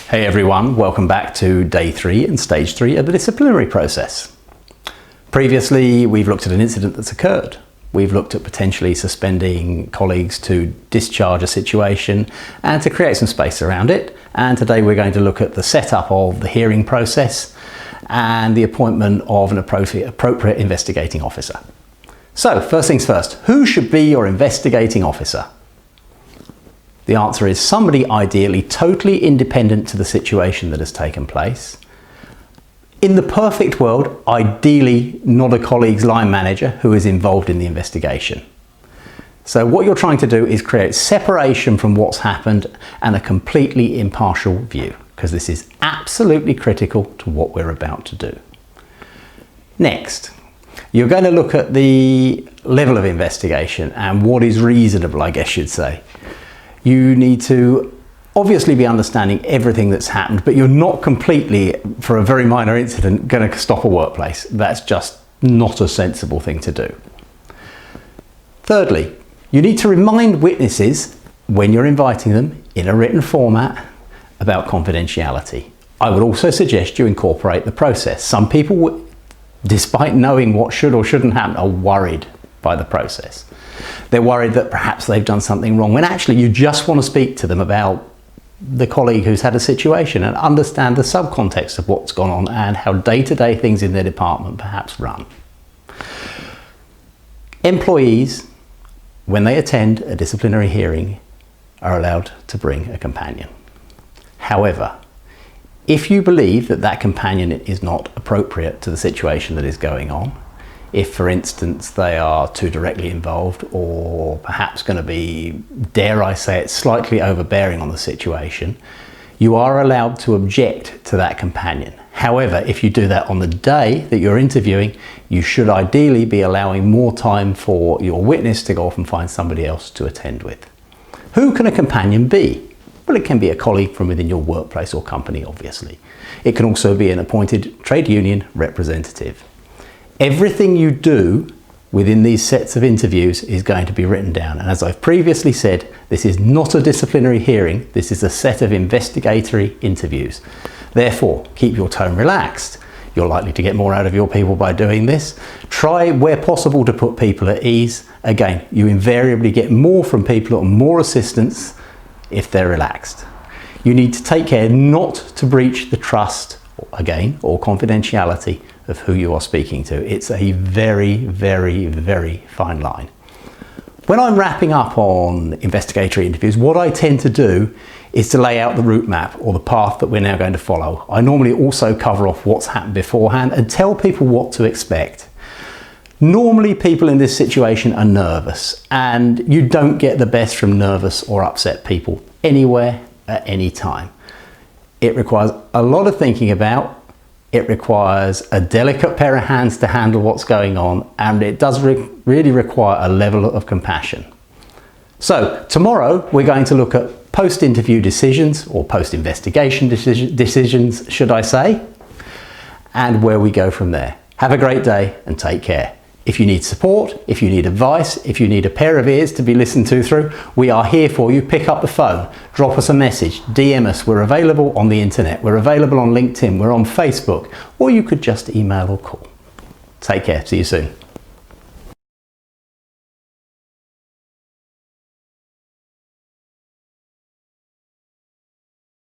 Hey everyone, welcome back to day 3 and stage 3 of the disciplinary process. Previously, we've looked at an incident that's occurred. We've looked at potentially suspending colleagues to discharge a situation and to create some space around it. And today we're going to look at the setup of the hearing process and the appointment of an appropriate investigating officer. So, first things first, who should be your investigating officer? The answer is somebody ideally totally independent to the situation that has taken place. In the perfect world, ideally not a colleague's line manager who is involved in the investigation. So what you're trying to do is create separation from what's happened and a completely impartial view, because this is absolutely critical to what we're about to do. Next, you're going to look at the level of investigation and what is reasonable, I guess you'd say. You need to obviously be understanding everything that's happened, but you're not completely, for a very minor incident, going to stop a workplace. That's just not a sensible thing to do. Thirdly, you need to remind witnesses, when you're inviting them in a written format, about confidentiality. I would also suggest you incorporate the process. Some people, despite knowing what should or shouldn't happen, are worried by the process. They're worried that perhaps they've done something wrong, when actually you just want to speak to them about the colleague who's had a situation and understand the subcontext of what's gone on and how day-to-day things in their department perhaps run. Employees, when they attend a disciplinary hearing, are allowed to bring a companion. However, if you believe that that companion is not appropriate to the situation that is going on, if, for instance, they are too directly involved or perhaps going to be, dare I say it, slightly overbearing on the situation, you are allowed to object to that companion. However, if you do that on the day that you're interviewing, you should ideally be allowing more time for your witness to go off and find somebody else to attend with. Who can a companion be? Well, it can be a colleague from within your workplace or company, obviously. It can also be an appointed trade union representative. Everything you do within these sets of interviews is going to be written down. And as I've previously said, this is not a disciplinary hearing. This is a set of investigatory interviews. Therefore, keep your tone relaxed. You're likely to get more out of your people by doing this. Try, where possible, to put people at ease. Again, you invariably get more from people and more assistance if they're relaxed. You need to take care not to breach the trust, again, or confidentiality of who you are speaking to. It's a very, very, very fine line. When I'm wrapping up on investigatory interviews, what I tend to do is to lay out the route map or the path that we're now going to follow. I normally also cover off what's happened beforehand and tell people what to expect. Normally people in this situation are nervous, and you don't get the best from nervous or upset people anywhere at any time. It requires a lot of thinking about. It requires a delicate pair of hands to handle what's going on, and it does really require a level of compassion. So tomorrow we're going to look at post-interview decisions, or post-investigation decisions, should I say, and where we go from there. Have a great day and take care. If you need support, if you need advice, if you need a pair of ears to be listened to through, we are here for you. Pick up the phone, drop us a message, DM us. We're available on the internet. We're available on LinkedIn. We're on Facebook, or you could just email or call. Take care. See you soon.